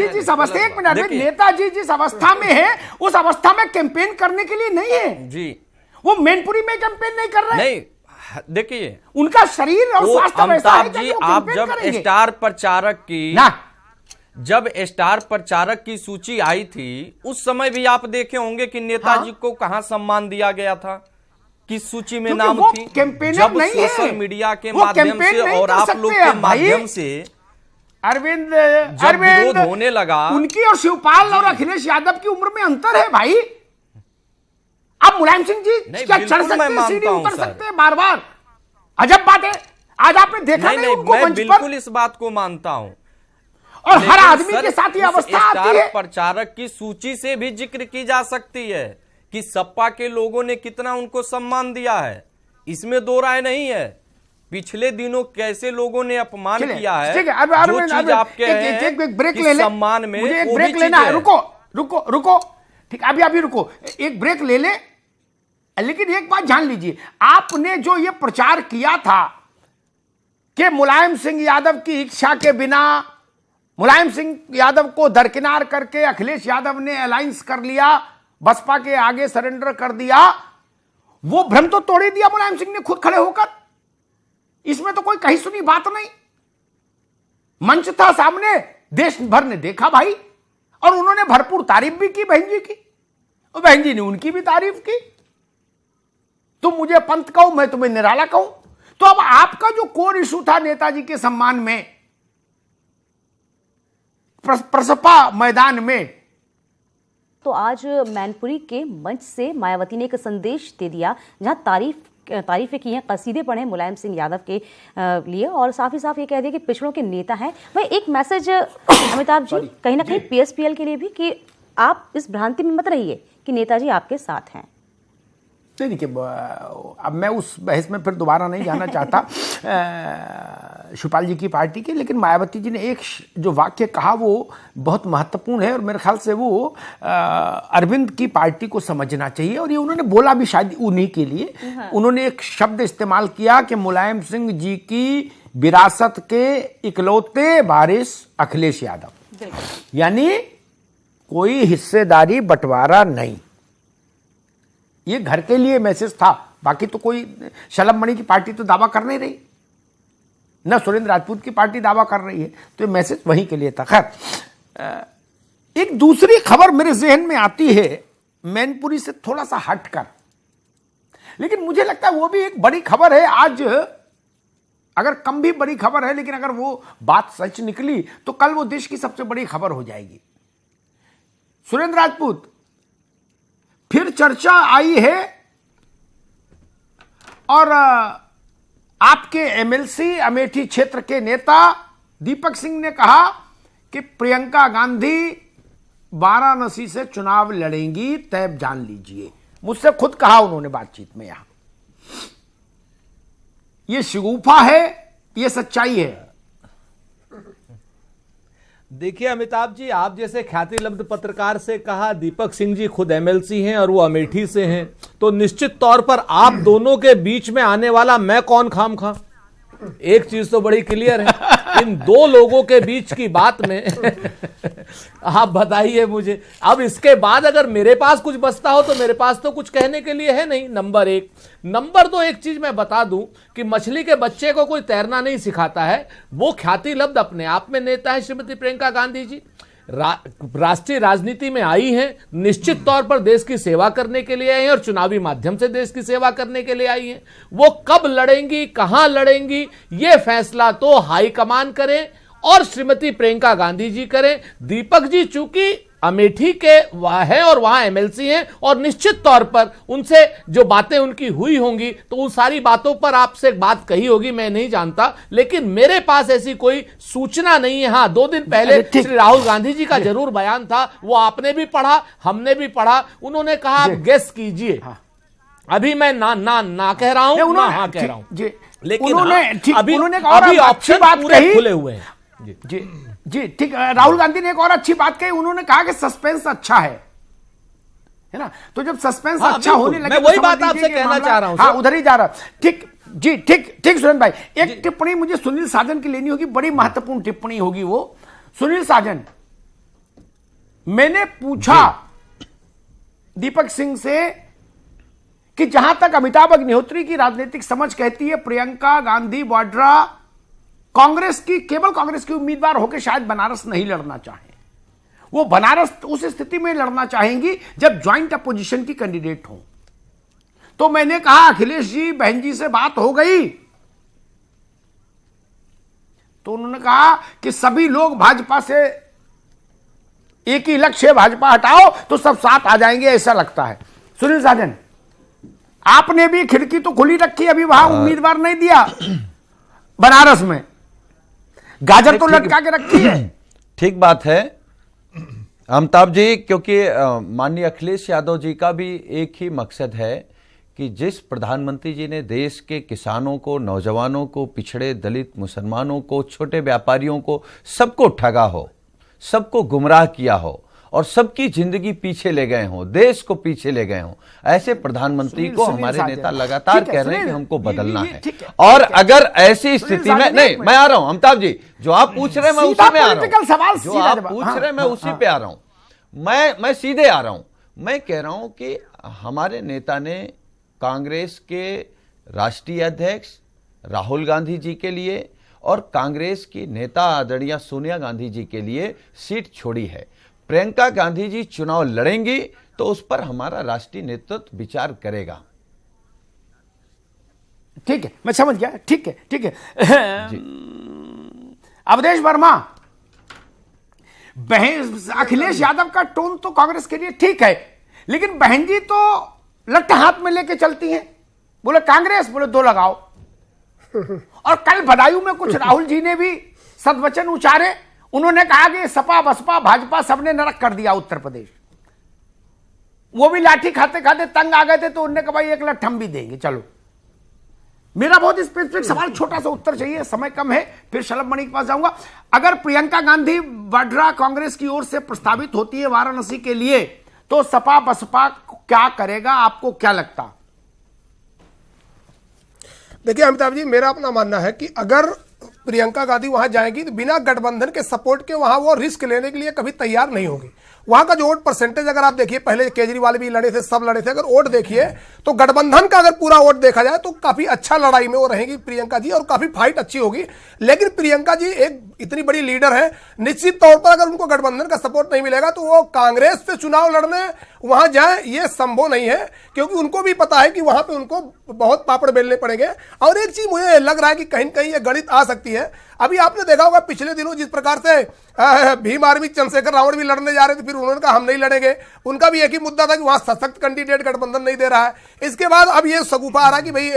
जिस अवस्था, एक मिनट, नेताजी जिस अवस्था में है उस अवस्था में कैंपेन करने के लिए नहीं है जी। वो मैनपुरी में कैंपेन नहीं कर रहे। नहीं, देखिए उनका शरीर और स्वास्थ्य वैसा है जी। आप जब स्टार प्रचारक की जब स्टार प्रचारक की सूची आई थी, उस समय भी आप देखे होंगे कि नेताजी को कहां सम्मान दिया गया था, किस सूची में नाम थी। जब सोशल मीडिया के माध्यम से और आप लोग के माध्यम से अरविंद विरोध होने लगा, उनकी और शिवपाल और अखिलेश यादव की उम्र में अंतर है भाई। अब मुलायम सिंह जी क्या चढ़ सकते हैं, सीढ़ी उतर सकते हैं बार बार? अजब बात है। आज आपने देखा नहीं उनको मैं मंच बिल्कुल पर? इस बात को मानता हूं, और हर आदमी के साथ ये अवस्था आती है। प्रचारक की सूची से भी जिक्र की जा सकती है कि सपा के लोगों ने कितना उनको सम्मान दिया है, इसमें दो राय नहीं है। पिछले दिनों कैसे लोगों ने अपमान किया है, जो चीज आप कह रहे हैं सम्मान में, मुझे एक ब्रेक लेना है। रुको, ठीक, अभी रुको, एक ब्रेक ले ले। लेकिन एक बात जान लीजिए, आपने जो ये प्रचार किया था कि मुलायम सिंह यादव की इच्छा के बिना मुलायम सिंह यादव को दरकिनार करके अखिलेश यादव ने अलायंस कर लिया, बसपा के आगे सरेंडर कर दिया, वो भ्रम तो तोड़ ही दिया मुलायम सिंह ने खुद खड़े होकर। इसमें तो कोई कही सुनी बात नहीं, मंच था सामने, देश भर ने देखा भाई, और उन्होंने भरपूर तारीफ भी की बहन जी की, और बहन जी ने उनकी भी तारीफ की। तुम मुझे पंत कहो, मैं तुम्हें निराला कहूं। तो अब आपका जो कोर इशू था नेताजी के सम्मान में प्रसपा मैदान में, तो आज मैनपुरी के मंच से मायावती ने एक संदेश दे दिया, जहां तारीफें की हैं, कसीदे पढ़े मुलायम सिंह यादव के लिए, और साफ ही साफ ये कह दिया कि पिछड़ों के नेता हैं। भाई एक मैसेज अमिताभ जी कहीं ना कहीं पीएसपीएल के लिए भी, कि आप इस भ्रांति में मत रहिए कि नेताजी आपके साथ हैं। नहीं, देखिए, अब मैं उस बहस में फिर दोबारा नहीं जाना चाहता शिवपाल जी की पार्टी के, लेकिन मायावती जी ने एक जो वाक्य कहा वो बहुत महत्वपूर्ण है, और मेरे ख्याल से वो अरविंद की पार्टी को समझना चाहिए। और ये उन्होंने बोला भी शायद उन्हीं के लिए। उन्होंने एक शब्द इस्तेमाल किया कि मुलायम सिंह जी की विरासत के इकलौते वारिस अखिलेश यादव, यानी कोई हिस्सेदारी बंटवारा नहीं। ये घर के लिए मैसेज था, बाकी तो कोई शलभ मणि की पार्टी तो दावा कर नहीं रही, न सुरेंद्र राजपूत की पार्टी दावा कर रही है, तो ये मैसेज वहीं के लिए था। खैर, एक दूसरी खबर मेरे जहन में आती है मैनपुरी से थोड़ा सा हटकर। लेकिन मुझे लगता है वो भी एक बड़ी खबर है आज, अगर कम भी बड़ी खबर है, लेकिन अगर वो बात सच निकली तो कल वो देश की सबसे बड़ी खबर हो जाएगी। सुरेंद्र राजपूत, फिर चर्चा आई है और आपके एमएलसी अमेठी क्षेत्र के नेता दीपक सिंह ने कहा कि प्रियंका गांधी वाराणसी से चुनाव लड़ेंगी, तय जान लीजिए। मुझसे खुद कहा उन्होंने बातचीत में। यहां ये शिगुफा है, ये सच्चाई है? देखिए अमिताभ जी, आप जैसे ख्याति लब्ध पत्रकार से कहा, दीपक सिंह जी खुद एमएलसी हैं और वो अमेठी से हैं, तो निश्चित तौर पर आप दोनों के बीच में आने वाला मैं कौन खामखा। एक चीज तो बड़ी क्लियर है, इन दो लोगों के बीच की बात में आप बताइए मुझे। अब इसके बाद अगर मेरे पास कुछ बचता हो तो मेरे पास तो कुछ कहने के लिए है नहीं, नंबर एक। नंबर दो, एक चीज मैं बता दूं कि मछली के बच्चे को कोई तैरना नहीं सिखाता है। वो ख्याति लब्ध अपने आप में नेता है श्रीमती प्रियंका गांधी जी, राष्ट्रीय राजनीति में आई हैं, निश्चित तौर पर देश की सेवा करने के लिए आई हैं और चुनावी माध्यम से देश की सेवा करने के लिए आई हैं। वो कब लड़ेंगी, कहां लड़ेंगी, ये फैसला तो हाईकमान करें और श्रीमती प्रियंका गांधी जी करें। दीपक जी चूंकि अमेठी के हैं और वहां एमएलसी हैं और निश्चित तौर पर उनसे जो बातें उनकी हुई होंगी तो उन सारी बातों पर आपसे बात कही होगी, मैं नहीं जानता, लेकिन मेरे पास ऐसी कोई सूचना नहीं है। हाँ, 2 दिन पहले श्री राहुल गांधी जी का जरूर बयान था, वो आपने भी पढ़ा, हमने भी पढ़ा। उन्होंने कहा आप गेस कीजिए। अभी मैं ना कह रहा हूं, ना हाँ कह रहा हूं, लेकिन अभी ऑप्शन पूरे खुले हुए हैं। जी ठीक। राहुल गांधी ने एक और अच्छी बात कही, उन्होंने कहा कि सस्पेंस अच्छा है ना। तो जब सस्पेंस अच्छा होने लगे, मैं वही बात आपसे कहना चाह रहा हूं। हाँ, उधर ही जा रहा। ठीक जी, ठीक सुरेंद्र भाई, एक टिप्पणी मुझे सुनील साजन की लेनी होगी, बड़ी महत्वपूर्ण टिप्पणी होगी वो। सुनील साजन, मैंने पूछा दीपक सिंह से कि जहां तक अमिताभ अग्निहोत्री की राजनीतिक समझ कहती है, प्रियंका गांधी वाड्रा कांग्रेस की, केवल कांग्रेस की उम्मीदवार होकर शायद बनारस नहीं लड़ना चाहें। वो बनारस उस स्थिति में लड़ना चाहेंगी जब ज्वाइंट अपोजिशन की कैंडिडेट हो। तो मैंने कहा अखिलेश जी, बहन जी से बात हो गई? तो उन्होंने कहा कि सभी लोग भाजपा से, एक ही लक्ष्य है, भाजपा हटाओ तो सब साथ आ जाएंगे, ऐसा लगता है। सुनील साजन, आपने भी खिड़की तो खुली रखी, अभी वहां उम्मीदवार नहीं दिया बनारस में, गाजर तो लटका के रखी है। ठीक बात है अमिताभ जी, क्योंकि माननीय अखिलेश यादव जी का भी एक ही मकसद है कि जिस प्रधानमंत्री जी ने देश के किसानों को, नौजवानों को, पिछड़े दलित मुसलमानों को, छोटे व्यापारियों को, सबको ठगा हो, सबको गुमराह किया हो और सबकी जिंदगी पीछे ले गए हों, देश को पीछे ले गए हों, ऐसे प्रधानमंत्री को हमारे नेता लगातार कह रहे हैं कि हमको बदलना है। और अगर ऐसी स्थिति में, नहीं, मैं आ रहा हूं अमिताभ जी, जो आप पूछ रहे हैं मैं उसी में आ रहा हूं, जो आप पूछ रहे हैं मैं उसी पे आ रहा हूं, मैं सीधे आ रहा हूं। मैं कह रहा हूं कि हमारे नेता ने कांग्रेस के राष्ट्रीय अध्यक्ष राहुल गांधी जी के लिए और कांग्रेस की नेता आदरणीय सोनिया गांधी जी के लिए सीट छोड़ी है। प्रियंका गांधी जी चुनाव लड़ेंगी तो उस पर हमारा राष्ट्रीय नेतृत्व विचार करेगा। ठीक है, मैं समझ गया। ठीक है। अवधेश वर्मा, अखिलेश यादव का टोन तो कांग्रेस के लिए ठीक है, लेकिन बहन जी तो लट्ठा हाथ में लेके चलती हैं, बोले कांग्रेस, बोले 2 लगाओ। और कल बदायूं में कुछ राहुल जी ने भी सदवचन उचारे, उन्होंने कहा कि सपा बसपा भाजपा सबने नरक कर दिया उत्तर प्रदेश। वो भी लाठी खाते खाते तंग आ गए थे, तो उन्होंने कहा भाई 1 लाख हम भी देंगे, चलो। मेरा बहुत स्पेसिफिक सवाल, छोटा सा उत्तर चाहिए, समय कम है, फिर शलभ मणि के पास जाऊंगा। अगर प्रियंका गांधी वाड्रा कांग्रेस की ओर से प्रस्तावित होती है वाराणसी के लिए, तो सपा बसपा क्या करेगा, आपको क्या लगता? देखिए अमिताभ जी, मेरा अपना मानना है कि अगर प्रियंका गांधी वहां जाएंगी तो बिना गठबंधन के सपोर्ट के वहां वो रिस्क लेने के लिए कभी तैयार नहीं होगी। वहां का जो वोट परसेंटेज अगर आप देखिए, पहले केजरीवाल भी लड़े थे, सब लड़े थे, अगर वोट देखिए तो गठबंधन का अगर पूरा वोट देखा जाए तो काफी अच्छा लड़ाई में वो रहेगी प्रियंका जी, और काफी फाइट अच्छी होगी। लेकिन प्रियंका जी एक इतनी बड़ी लीडर है, निश्चित तौर पर अगर उनको गठबंधन का सपोर्ट नहीं मिलेगा तो वो कांग्रेस से चुनाव लड़ने वहां जाए, ये संभव नहीं है, क्योंकि उनको भी पता है कि वहां पे उनको बहुत पापड़ बेलने पड़ेंगे। और एक चीज मुझे लग रहा है कि कहीं कहीं ये गणित आ सकती है। अभी आपने देखा होगा पिछले दिनों जिस प्रकार से भीम आर्मी चंद्रशेखर रावण भी लड़ने जा रहे थे, फिर उन्होंने कहा हम नहीं लड़ेंगे। उनका भी एक ही मुद्दा था कि वहां सशक्त कैंडिडेट गठबंधन नहीं दे रहा है। इसके बाद अब ये सगुफा आ रहा है कि भाई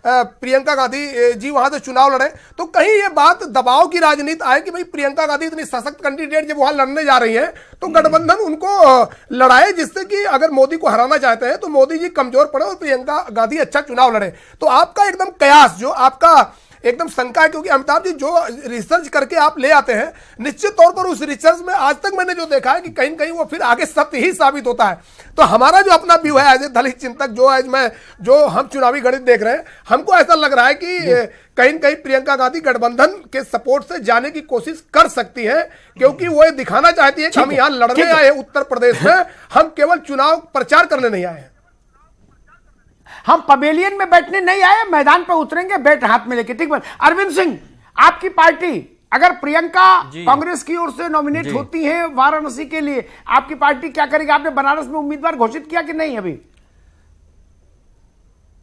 प्रियंका गांधी जी वहां से चुनाव लड़े, तो कहीं ये बात दबाव की राजनीति आए कि भाई प्रियंका गांधी इतनी सशक्त कैंडिडेट जब वहां लड़ने जा रही है तो गठबंधन उनको लड़ाए, जिससे कि अगर मोदी को हराना चाहते हैं तो मोदी जी कमजोर पड़े और प्रियंका गांधी अच्छा चुनाव लड़े। तो आपका एकदम कयास, जो आपका एकदम शंका है, क्योंकि अमिताभ जी जो रिसर्च करके आप ले आते हैं, निश्चित तौर पर उस रिसर्च में आज तक मैंने जो देखा है कि कहीं कहीं वो फिर आगे सत्य ही साबित होता है। तो हमारा जो अपना व्यू है एज ए दलित चिंतक, जो हम चुनावी गणित देख रहे हैं, हमको ऐसा लग रहा है कि कहीं कहीं प्रियंका गांधी गठबंधन के सपोर्ट से जाने की कोशिश कर सकती है, क्योंकि वो ये दिखाना चाहती है कि हम यहां लड़ने आए हैं उत्तर प्रदेश में, हम केवल चुनाव प्रचार करने नहीं आए हैं। हम पवेलियन में बैठने नहीं आए, मैदान पर उतरेंगे बैट हाथ में लेके। ठीक है अरविंद सिंह, आपकी पार्टी अगर प्रियंका कांग्रेस की ओर से नॉमिनेट होती है वाराणसी के लिए, आपकी पार्टी क्या करेगी? आपने बनारस में उम्मीदवार घोषित किया कि नहीं अभी?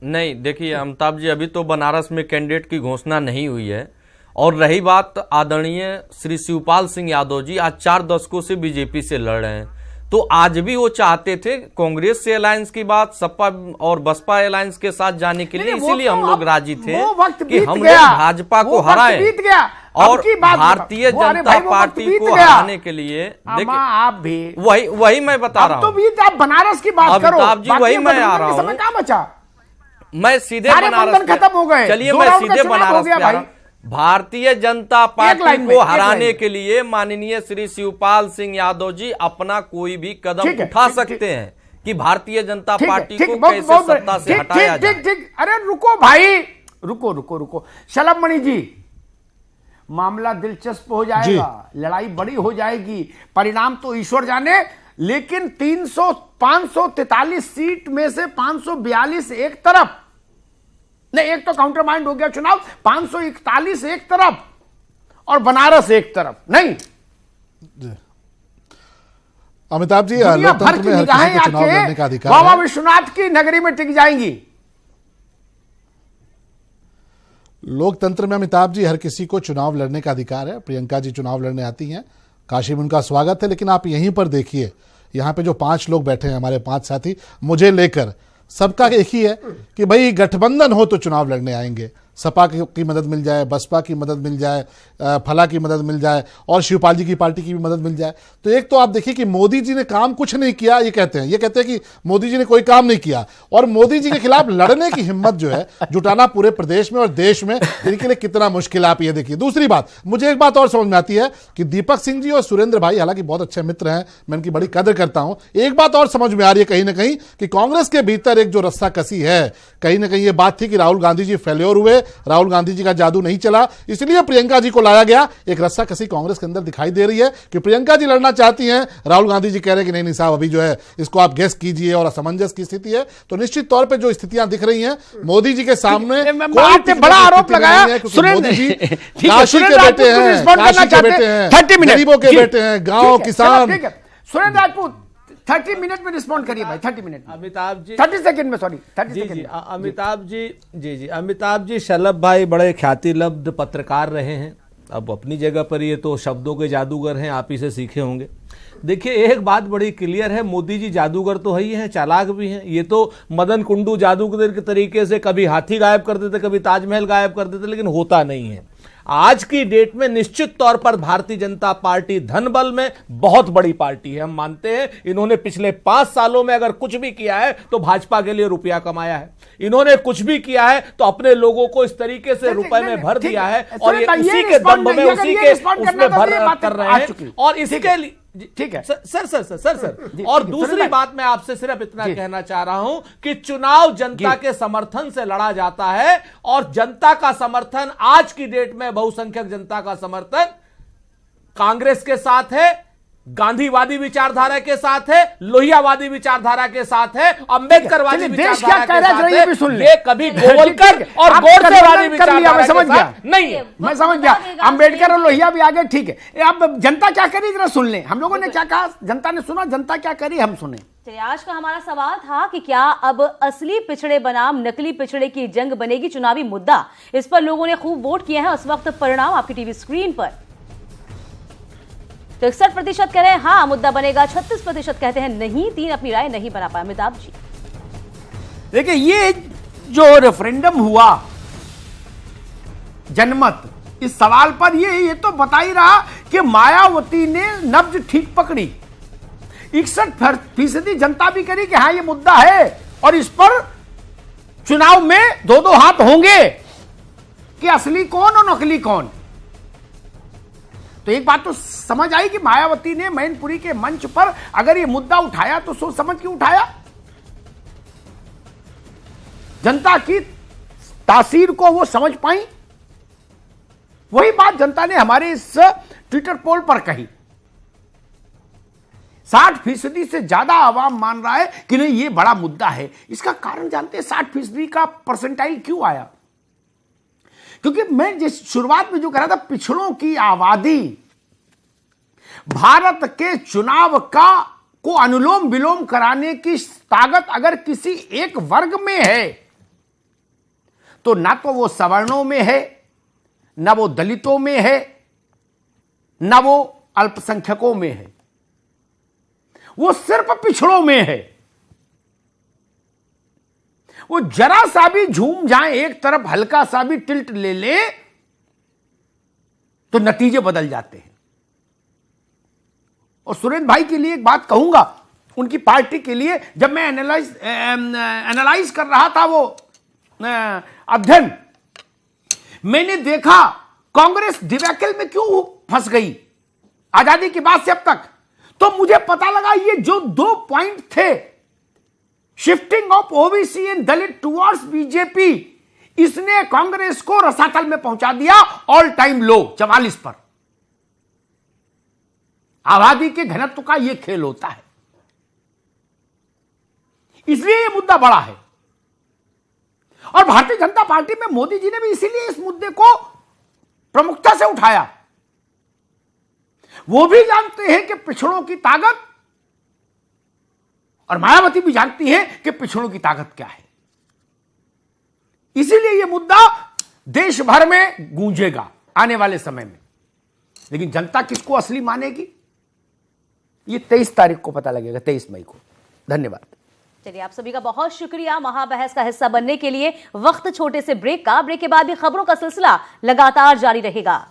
नहीं, देखिए अमिताभ जी, अभी तो बनारस में कैंडिडेट की घोषणा नहीं हुई है। और रही बात आदरणीय श्री शिवपाल सिंह यादव जी आज 4 दशकों से बीजेपी से लड़ रहे हैं, तो आज भी वो चाहते थे कांग्रेस से अलायंस की बात, सपा और बसपा अलायंस के साथ जाने के लिए, इसीलिए हम लोग राजी थे कि हम लोग भाजपा को हराएं और भारतीय जनता पार्टी को हराने के लिए। देखिए आप भी वही मैं बता रहा हूँ। तो आप बनारस की बात करो, अमिताभ जी वही मैं आ रहा हूँ, क्या बचा? मैं सीधे बनारस खत्म हो गए, चलिए मैं सीधे बनारस पे आ रहा हूं। भारतीय जनता पार्टी को हराने के लिए माननीय श्री शिवपाल सिंह यादव जी अपना कोई भी कदम उठा सकते हैं कि भारतीय जनता पार्टी को कैसे सत्ता से हटाया जाए। ठीक, अरे रुको भाई, रुको शलभ जी, मामला दिलचस्प हो जाएगा, लड़ाई बड़ी हो जाएगी, परिणाम तो ईश्वर जाने, लेकिन 543 सीट में से 542 एक तरफ नहीं, एक तो काउंटर माइंड हो गया चुनाव, 541 एक तरफ और बनारस एक तरफ नहीं। अमिताभ जी, लोकतंत्र में हर किसी को चुनाव लड़ने का अधिकार है। बाबा विश्वनाथ की नगरी में टिक जाएंगी। लोकतंत्र में अमिताभ जी हर किसी को चुनाव लड़ने का अधिकार है। प्रियंका जी चुनाव लड़ने आती हैं, काशी में उनका स्वागत है, लेकिन आप यहीं पर देखिए, यहां पे जो 5 लोग बैठे हैं, हमारे 5 साथी, मुझे लेकर सबका एक ही है कि भाई गठबंधन हो तो चुनाव लड़ने आएंगे, सपा की मदद मिल जाए, बसपा की मदद मिल जाए, फला की मदद मिल जाए और शिवपाल जी की पार्टी की भी मदद मिल जाए। तो एक तो आप देखिए कि मोदी जी ने काम कुछ नहीं किया, ये कहते हैं कि मोदी जी ने कोई काम नहीं किया, और मोदी जी के खिलाफ लड़ने की हिम्मत जो है जुटाना पूरे प्रदेश में और देश में, इनके लिए कितना मुश्किल आप ये देखिए। दूसरी बात, मुझे एक बात और समझ में आती है कि दीपक सिंह जी और सुरेंद्र भाई हालांकि बहुत अच्छे मित्र हैं, मैं इनकी बड़ी कदर करता हूं, एक बात और समझ में आ रही है कहीं ना कहीं कि कांग्रेस के भीतर एक जो रस्सा कसी है, कहीं ना कहीं ये बात थी कि राहुल गांधी जी फेल्योर हुए, राहुल गांधी जी का जादू नहीं चला, इसलिए प्रियंका जी को लाया गया। एक रस्सा कसी कांग्रेस के अंदर दिखाई दे रही है कि प्रियंका जी लड़ना चाहती हैं, राहुल गांधी जी कह रहे हैं कि नहीं साहब, अभी जो है इसको आप गेस कीजिए, और असमंजस की स्थिति है। तो निश्चित तौर पे जो स्थितियां दिख रही हैं मोदी जी के सामने, बड़ा आरोप लगाया मोदी जी काशी के बेटे हैं, काशी के बेटे हैं, गरीबों के बेटे हैं, गांव किसान। सुरेंद्र राजपूत 30 मिनट में रिस्पॉन्ड करिए भाई, 30 मिनट। अमिताभ जी 30 सेकंड में, सॉरी 30 जी सेकंड जी अमिताभ जी अमिताभ जी, शलभ भाई बड़े ख्यातिलब्ध पत्रकार रहे हैं, अब अपनी जगह पर ये तो शब्दों के जादूगर हैं, आप ही से सीखे होंगे। देखिए एक बात बड़ी क्लियर है, मोदी जी जादूगर तो है ही हैं, चालाक भी हैं। ये तो मदन कुंडू जादूगर के तरीके से कभी हाथी गायब कर देते, कभी ताजमहल गायब कर देते, लेकिन होता नहीं है। आज की डेट में निश्चित तौर पर भारतीय जनता पार्टी धन बल में बहुत बड़ी पार्टी है। हम मानते हैं इन्होंने पिछले 5 सालों में अगर कुछ भी किया है तो भाजपा के लिए रुपया कमाया है, इन्होंने कुछ भी किया है तो अपने लोगों को इस तरीके से रुपए में भर दिया है, और ये उसी के दम में उसी के उसमें भर कर रहे हैं। और इसके लिए ठीक है सर और दूसरी बात मैं आपसे सिर्फ इतना कहना चाह रहा हूं कि चुनाव जनता के समर्थन से लड़ा जाता है, और जनता का समर्थन आज की डेट में बहुसंख्यक जनता का समर्थन कांग्रेस के साथ है, गांधीवादी विचारधारा के साथ है, लोहियावादी विचारधारा के साथ है, अंबेडकरवादी विचारधारा के साथ है। ये कभी गोवलकर और गोडसेवादी विचारधारा समझ गया नहीं, मैं समझ गया। अंबेडकर और लोहिया भी आगे, ठीक है। अब जनता क्या करी जरा सुन लें। हम लोगों ने क्या कहा, जनता ने सुना, जनता क्या करी हम सुने। चलिए, आज का हमारा सवाल था कि क्या अब असली पिछड़े बनाम नकली पिछड़े की जंग बनेगी चुनावी मुद्दा। इस पर लोगों ने खूब वोट किए हैं। उस वक्त परिणाम आपकी टीवी स्क्रीन पर। तो 61% कह रहे हैं हाँ मुद्दा बनेगा, 36% कहते हैं नहीं, 3 अपनी राय नहीं बना पाए। अमिताभ जी देखिए, ये जो रेफरेंडम हुआ जनमत, इस सवाल पर ये तो बता ही रहा कि मायावती ने नब्ज ठीक पकड़ी। 61% जनता भी करी कि हाँ ये मुद्दा है और इस पर चुनाव में दो हाथ होंगे कि असली कौन और नकली कौन। तो एक बात तो समझ आई कि मायावती ने मैनपुरी के मंच पर अगर ये मुद्दा उठाया तो सोच समझ के उठाया, जनता की तासीर को वो समझ पाई। वही बात जनता ने हमारे इस ट्विटर पोल पर कही। 60% से ज्यादा आवाम मान रहा है कि नहीं ये बड़ा मुद्दा है। इसका कारण जानते हैं 60% का परसेंटाइल क्यों आया? क्योंकि मैं जिस शुरुआत में जो कह रहा था, पिछड़ों की आबादी भारत के चुनाव को अनुलोम विलोम कराने की ताकत अगर किसी एक वर्ग में है तो ना तो वो सवर्णों में है, ना वो दलितों में है, ना वो अल्पसंख्यकों में है, वो सिर्फ पिछड़ों में है। वो जरा सा भी झूम जाए, एक तरफ हल्का सा भी टिल्ट ले तो नतीजे बदल जाते हैं। और सुरेंद्र भाई के लिए एक बात कहूंगा, उनकी पार्टी के लिए, जब मैं एनालाइज कर रहा था वो अध्ययन, मैंने देखा कांग्रेस डिबेकल में क्यों फंस गई आजादी के बाद से अब तक। तो मुझे पता लगा ये जो 2 पॉइंट थे, shifting of OBC and Dalit towards BJP, इसने कांग्रेस को रसातल में पहुंचा दिया, ऑल टाइम लो 44 पर। आबादी के घनत्व का यह खेल होता है, इसलिए यह मुद्दा बड़ा है। और भारतीय जनता पार्टी में मोदी जी ने भी इसीलिए इस मुद्दे को प्रमुखता से उठाया। वो भी जानते हैं कि पिछड़ों की ताकत, और मायावती भी जानती है कि पिछड़ों की ताकत क्या है। इसीलिए यह मुद्दा देश भर में गूंजेगा आने वाले समय में। लेकिन जनता किसको असली मानेगी, ये 23 तारीख को पता लगेगा, 23 मई को। धन्यवाद। चलिए, आप सभी का बहुत शुक्रिया महाबहस का हिस्सा बनने के लिए। वक्त छोटे से ब्रेक का, ब्रेक के बाद भी खबरों का सिलसिला लगातार जारी रहेगा।